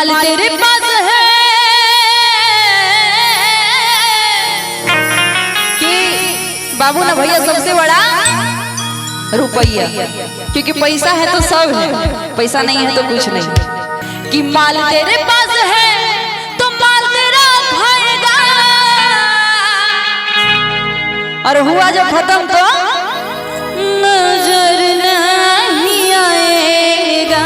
माल तेरे पास है कि बाबू ना भैया सबसे बड़ा रुपया, क्योंकि पैसा है तो सब है, पैसा नहीं है तो कुछ नहीं। कि माल तेरे पास है तो माल तेरा खाएगा, और हुआ जब खत्म तो नजर नहीं आएगा।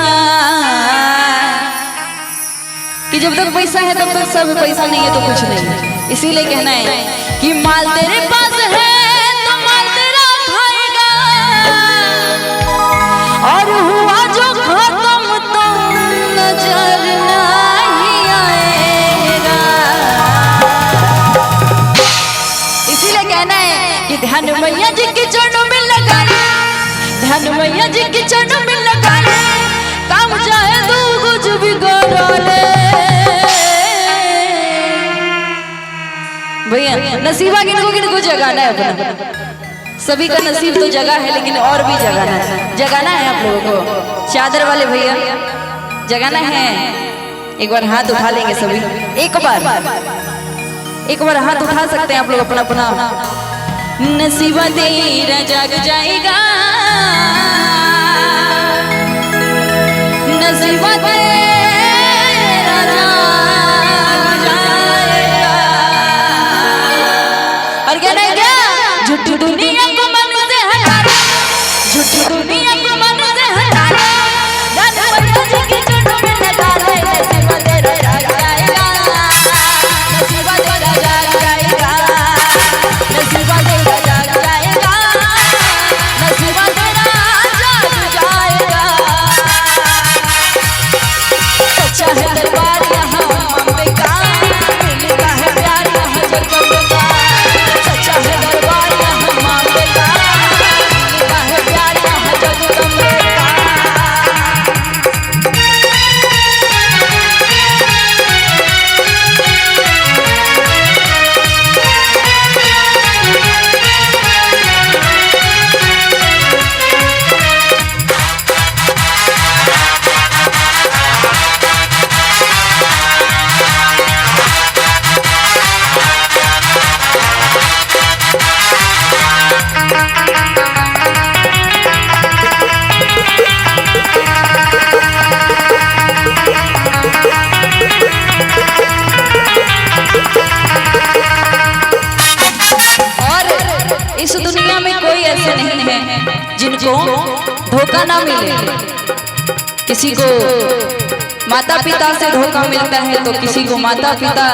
कि जब तक पैसा है तब तक सब, पैसा नहीं है तो कुछ नहीं। इसीलिए कहना है कि माल तेरे पास है तो माल तेरा खाएगा, और हुआ जो खत्म तो नजर नहीं आएगा। इसीलिए कहना है कि ध्यान मैया जी के चरणों में लगा ले, ध्यान मैया जी के चरणों में लगा ले, काम चाहे तू कुछ भी करा ले। भैया नसीबा किनको जगाना है अपना, सभी का नसीब तो जगह है, लेकिन और भी जगाना है आप लोगों को। चादर वाले भैया जगाना है, एक बार हाथ उठा लेंगे सभी, एक बार हाथ उठा सकते हैं आप लोग अपना अपना। नसीबा तेरा जग जाएगा, नसीबा तेरा जग जाएगा। और क्या नहीं क्या, झूठी दुनिया को मन से हटा दे, झूठी दुनिया को मन से हटा दे, ध्यान मैया जी के चरणों में लगा ले। नसीबा तेरा जग जाएगा, नसीबा तेरा जग जाएगा, नसीबा तेरा जग जाएगा, नसीबा तेरा जग जाएगा। सच्चा है दरबार यहाँ अम्बे का, मिलता है प्यार यहाँ जगदम्बे का। सच्चा है दरबार यहाँ अम्बे का, मिलता है प्यार यहाँ जगदम्बे का। इस दुनिया में कोई ऐसे नहीं है जिनको धोखा ना मिले। किसी को माता पिता से धोखा मिलता है तो किसी को माता पिता,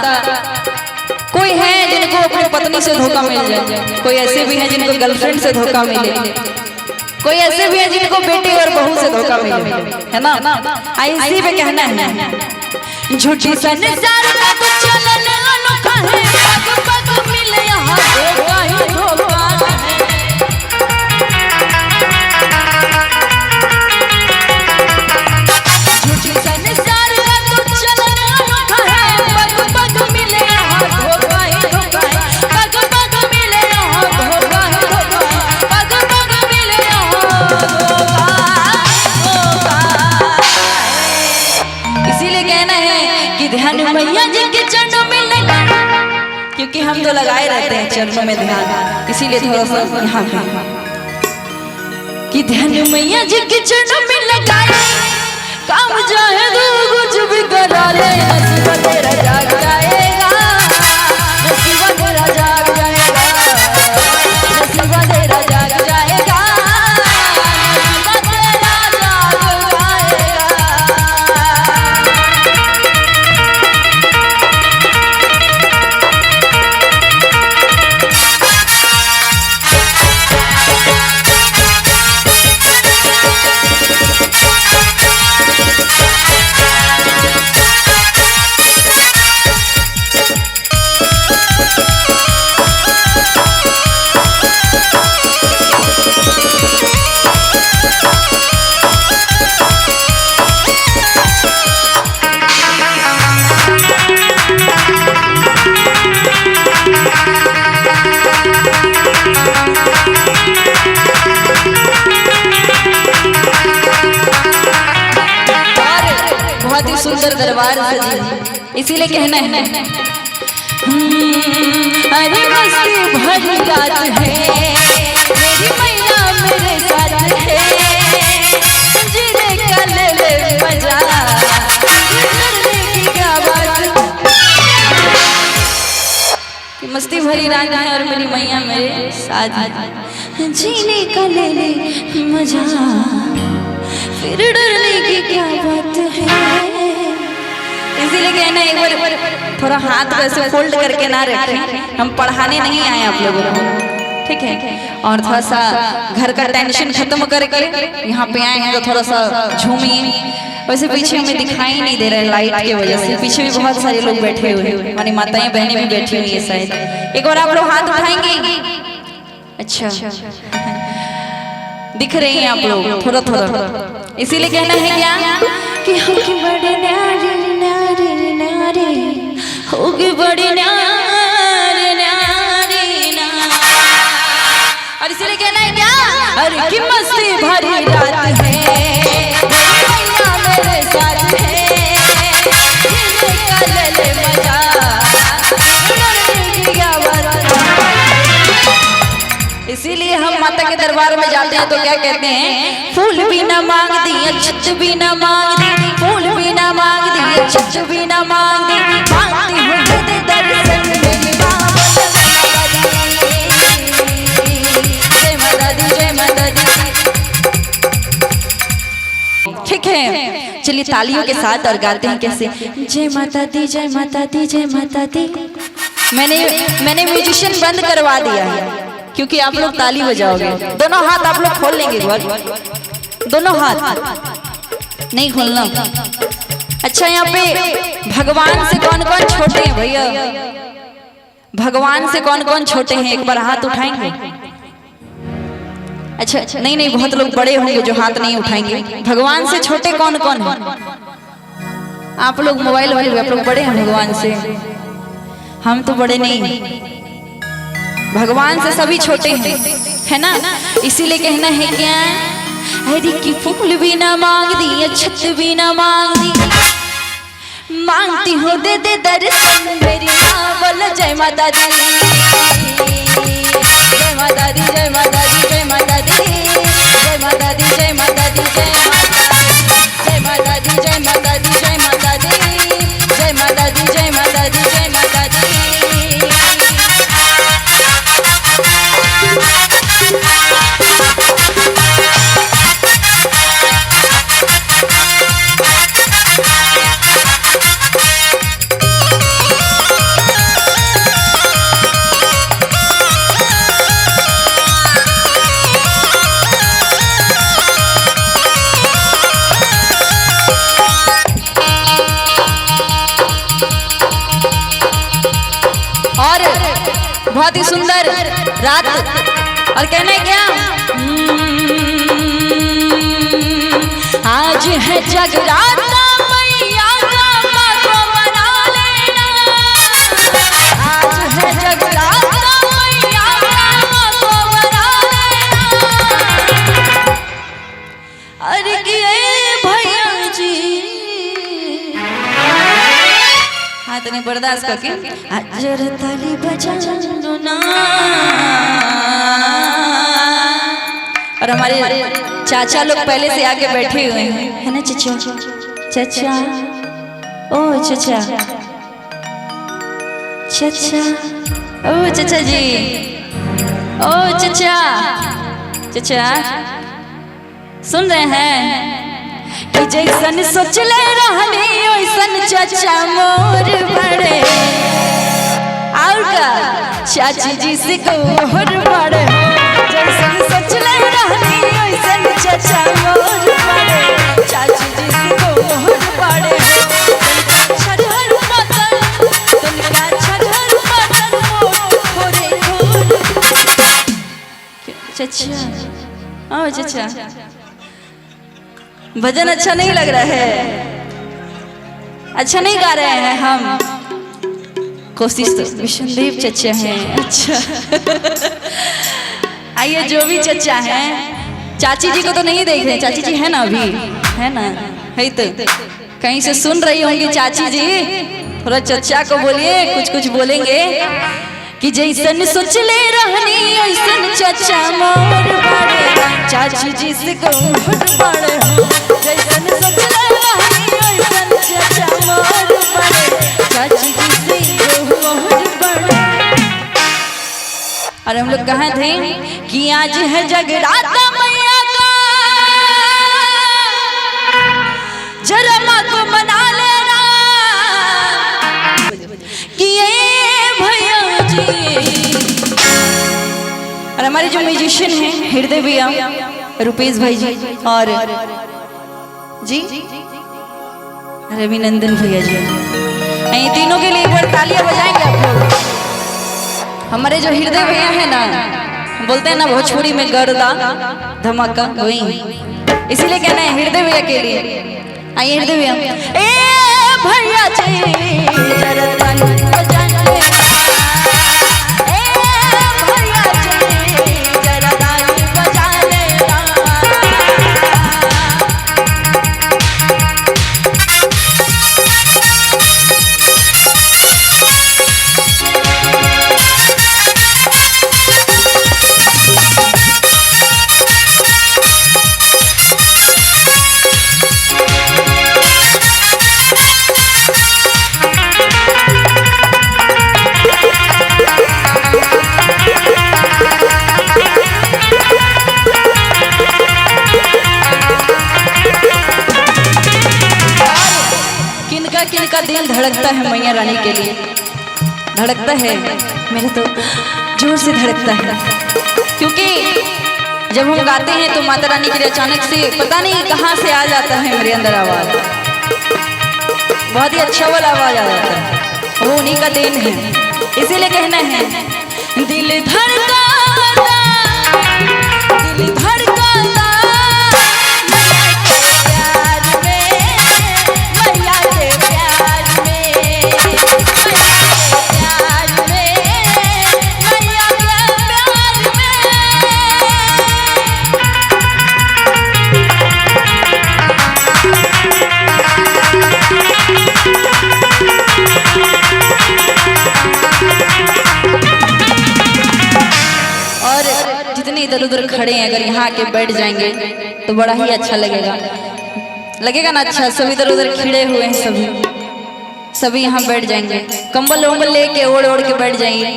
कोई है जिनको अपनी पत्नी से धोखा मिल जाए, कोई ऐसे भी है जिनको गर्लफ्रेंड से धोखा मिले, कोई ऐसे भी है जिनको बेटी और बहू से धोखा मिले, है ना। इसी पे कहना है झूठी संसार का तो चलन अनोखा है, पग पग मिले यहाँ धोखा ही धोखा है। झूठी संसार का तो चलन अनोखा है, पग पग मिले यहाँ धोखा ही धोखा है, पग पग मिले यहाँ धोखा ही धोखा है, पग पग मिले यहाँ धोखा है। इसीलिए कहना है कि ध्यान मैया जी के चरणों में लगा, क्योंकि हम तो लगाए रहते हैं चरणों में ध्यान, इसीलिए थोड़ा सा यहाँ पे कि ध्यान मैया जी के चरणों में लगाए, काम चाहे तो कुछ भी करा ले। नसीबा तेरा जाग जाएगा, नसीबा तेरा जाग जाएगा, नसीबा तेरा जाग जाएगा, नसीबा तेरा जाग जाएगा। दरबार सजी, इसीलिए कहना है अरे मस्ती भरी रात है, मेरी मैया मेरे साथ है, जीने का ले ले मजा, करने की क्या बात, कि मस्ती भरी रात है और मेरी मैया मेरे साथ है, जीने का ले ले मजा, फिर डरने की क्या बात है। इसीलिए कहना एक बार थोड़ा हाथ वैसे फोल्ड करके ना रखें, हम पढ़ाने नहीं आए आप लोगों को, ठीक है। और थोड़ा सा घर का टेंशन खत्म करके यहाँ पे आए हैं तो थोड़ा सा झूमिए। वैसे पीछे हमें दिखाई नहीं दे रहा है लाइट की वजह से, पीछे भी बहुत सारे लोग बैठे हुए हैं, हमारी माताएं बहनें भी बैठी हुई है शायद। एक बार आप लोग हाथ उठाएंगे, अच्छा दिख रहे हैं आप लोग थोड़ा थोड़ा, इसीलिए कहना है क्या कि होगी बड़े न्यारे न्यारे न्यारे, होगी बड़े न्यारे न्यारे न्यारे, और इसीलिए कहना है क्या अरे कि मस्ती भरी रात है, मैया मेरे साथ है, जीने का ले ले मजा, इसीलिए हम माता के दरबार में जाते हैं तो क्या कहते हैं, फूल भी ना मांग दी अक्षत भी ना मांग दी, फूल भी ना मांग दी अक्षत भी ना मांग दी, मांगती हूँ दे दर्शन मेरी माँ, जय माता दी जय माता दी। ठीक है, चलिए तालियों के साथ और गाते हैं कैसे, जय माता दी जय माता दी जय माता दी। मैंने म्यूजिशियन बंद करवा दिया है क्योंकि आप लोग ताली बजाओगे, दोनों हाथ आप लोग खोल लेंगे एक बार, दोनों हाथ नहीं खोलना। अच्छा यहाँ पे भगवान से कौन कौन छोटे हैं भैया, भगवान से कौन कौन छोटे हैं एक बार हाथ उठाएंगे। अच्छा अच्छा नहीं नहीं, बहुत लोग बड़े होंगे जो हाथ नहीं उठाएंगे। भगवान से छोटे कौन कौन है, आप लोग मोबाइल वाले आप लोग बड़े हैं भगवान से, हम तो बड़े नहीं, भगवान से सभी छोटे हैं, है ना। इसीलिए कहना है क्या अरे कि फूल भी ना मांग दी अक्षत भी ना मांग दी, मांगती हूँ दे दे दर्शन मेरी माँ, बोलो जय माता दी जय माता दी जय माता दी जय माता दी जय माता दी जय माता दी जय माता दी जय माता दी जय माता दी जय माता दी जय माता दी जय माता दी। और बहुत ही सुंदर रात, और कहना है क्या आज है जगराता मैया का माँ को मना लेना, आज है जगराता मैया का माँ को मना लेना, अरे भैया जी हाथ नहीं बर्दाश्त करके अजर ताली बजा ना। और हमारे चाचा लोग पहले से आके बैठे हुए हैं, है ना चाचा, चाचा ओ चाचा, चाचा ओ चाचा जी, ओ चाचा, चाचा सुन रहे हैं कि जैसन सोच ले रहनी वैसन चाचा मोर बड़े, और का चाची जी से गोर बड़े, जैसन सोच ले रहनी वैसन चाचा मोर बड़े, चाची जी से गोर बड़े, छरहर बदन तुमका छरहर बदन मोरे गोर। चाचा ओ चाचा भजन अच्छा नहीं लग रहा है, अच्छा नहीं गा रहे हैं हम, कोशिश तो विष्णुदेव चचा हैं। अच्छा आइए जो भी चचा हैं, चाची जी को तो नहीं देख रहे, चाची जी है ना अभी, है ना, है तो कहीं से सुन रही होंगी चाची जी, थोड़ा चचा को बोलिए, कुछ कुछ बोलेंगे कि जैसन सोच ले रहनी ऐसन चचा मोर बड़े, चाची जी से गोहर बड़े हो, जैसन सोच ले रहनी ऐसन चचा मोर बड़े, चाची जी से गोहर बड़े। और हम लोग कहा थे कि आज है जगराता मैया का, जरा माँ को मना लेना कि ये भैया जी। और हमारे जो म्यूजिशियन हैं हृदय भैया, रुपेश भाई जी और जी रविनंदन भैया जी, ये तीनों के लिए एक बार तालियां बजाएंगे आप लोग। हमारे जो हृदय भैया है ना, बोलते हैं ना भोजपुरी में गर्दा धमाका, वही इसीलिए कहना है हृदय भैया के लिए। आइए हृदय भैया, ए भैया जी जरा ताली बजा ले, ए भैया जी जरा ताली बजा ले। किनका दिल धड़कता है मैया रानी के लिए, धड़कता है, मेरा तो जोर से धड़कता है, क्योंकि जब हम गाते हैं तो माता रानी के लिए अचानक से पता नहीं कहाँ से आ जाता है मेरे अंदर आवाज, बहुत ही अच्छा वाला आवाज आ जाता है, वो उन्हीं का देन है। इसीलिए कहना है दिल धड़काता, दिल धड़काता इधर उधर खड़े हैं, अगर यहाँ के बैठ जाएंगे तो बड़ा ही अच्छा लगेगा, लगेगा ना अच्छा। सब इधर उधर खिड़े हुए हैं, सभी यहाँ बैठ जाएंगे, कंबल वंबल लेके ओढ़ ओढ़ के बैठ जाएंगे,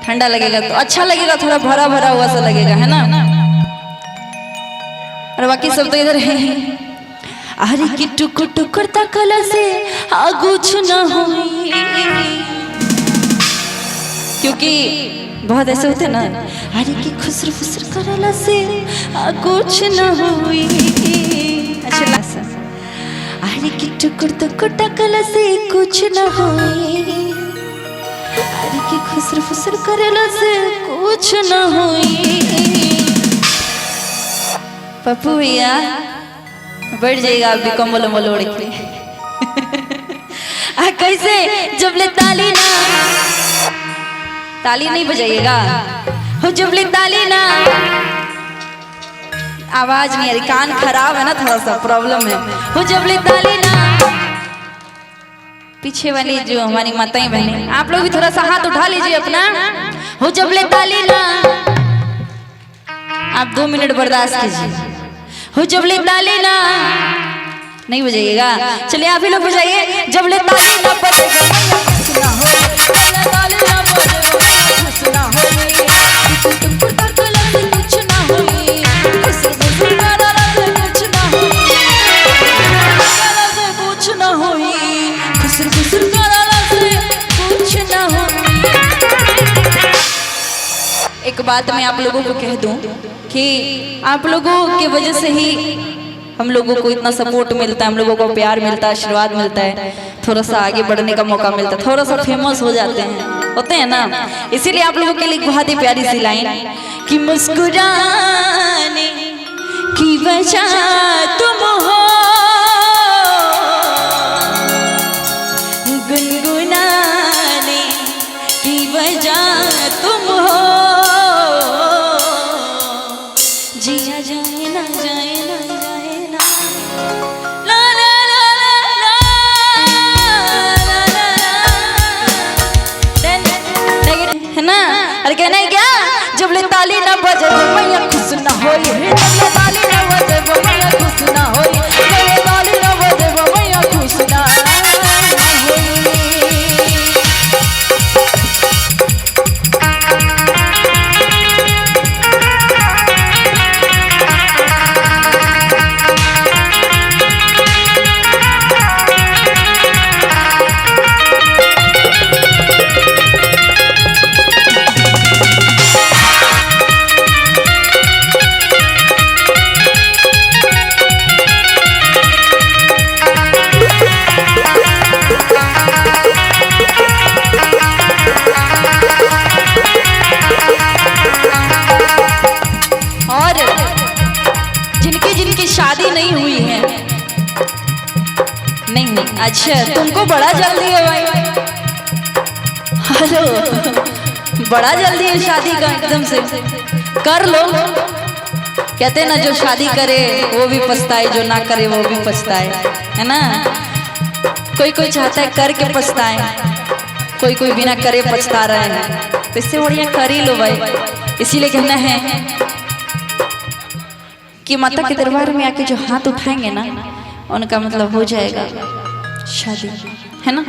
ठंडा लगेगा तो अच्छा लगेगा, थोड़ा भरा भरा हुआ सा लगेगा, है ना। और बाकी सब तो इधर है। अरे कि टुकुर टुकुर तकला से आगुछ न हुई, क्योंकि बहुत ऐसे होते ना, अरे कि खुसर फुसर करला से कुछ न हुई, अच्छा लगा। अरे कि टुकुर टुकुर टकला से कुछ न हुई, अरे कि खुसर फुसर करला से कुछ न हुई। पप्पू भैया बैठ जाइएगा, आप भी कंबल वंबल ओढ़ के। कैसे जब ले ताली ना, ताली नहीं बजाइएगा, हो जुबली ताली ना, आवाज नहीं आ रही, कान खराब है ना, थोड़ा सा प्रॉब्लम है। हो जुबली ताली ना, पीछे वाली जो हमारी माताएं बहनें, आप लोग भी थोड़ा सा हाथ उठा लीजिए अपना। हो जुबली ताली ना, आप 2 मिनट बर्दाश्त कीजिए। हो जुबली ताली ना, नहीं बजाइएगा, चलिए आप ही लोग बजाइए। जुबली ताली ना बजेगा सुना हो, ताली ना बजेगा सुना हो, कुछ ना होई, कुछ ना होई, कुछ ना होई, खुसर खुसर कराला से कुछ ना होई। एक बात मैं आप लोगों को कह दूं कि आप लोगों की वजह से ही हम लोगों को इतना सपोर्ट मिलता है, हम लोगों को प्यार मिलता है, आशीर्वाद मिलता है, थोड़ा सा आगे बढ़ने का मौका मिलता है, थोड़ा सा फेमस हो जाते हैं, होते हैं ना। इसीलिए आप लोगों के लिए बहुत ही प्यारी सी लाइन कि मुस्कुराने की वजह तुम हो, गुनगुनाने की वजह तुम हो, जिया जाए ना जाए ना जाए ना, ला ला ला ला अच्छा तुमको बड़ा जल्दी है भाई। हेलो, बड़ा जल्दी है शादी का, एकदम से कर लो। कहते ना जो शादी करे वो भी पछताए, जो ना करे वो भी पछताए, है ना। कोई कोई चाहता है करके पछताए, कोई कोई बिना करे पछता रहे हैं, तो इससे बढ़िया कर ही लो भाई। इसीलिए कहना है कि माता के दरबार में आके जो हाथ उठाएंगे ना, उनका मतलब हो जाएगा शादी, है ना।